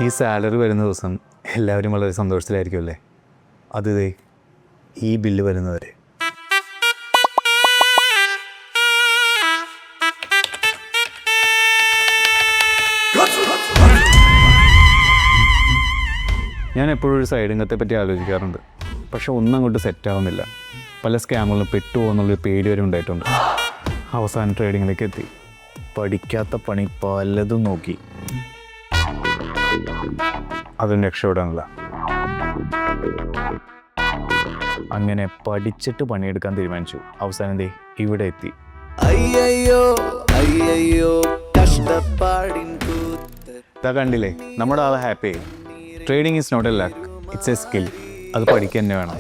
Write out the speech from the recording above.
ഈ സാലറി വരുന്ന ദിവസം എല്ലാവരും വളരെ സന്തോഷത്തിലായിരിക്കുമല്ലേ? അത് ഈ ബില്ല് വരുന്നവരെ. ഞാൻ എപ്പോഴും ഒരു സൈഡ് ഇൻകത്തെ പറ്റി ആലോചിക്കാറുണ്ട്. പക്ഷെ ഒന്നും അങ്ങോട്ട് സെറ്റാവുന്നില്ല. പല സ്കാമുകളും പെട്ടുപോകുന്നുള്ളൊരു പേടി വരെ ഉണ്ടായിട്ടുണ്ട്. അവസാനം ട്രേഡിങ്ങിലേക്ക് എത്തി. പഠിക്കാത്ത പണി പലതും നോക്കി, അതും രക്ഷപ്പെടാനില്ല. അങ്ങനെ പഠിച്ചിട്ട് പണിയെടുക്കാൻ തീരുമാനിച്ചു. അവസാനം ഇവിടെ എത്തി. ഇതാ കണ്ടില്ലേ, നമ്മുടെ ആളെ happy. Trading is not a luck, it's a skill. അത് പഠിക്കുക തന്നെ വേണം.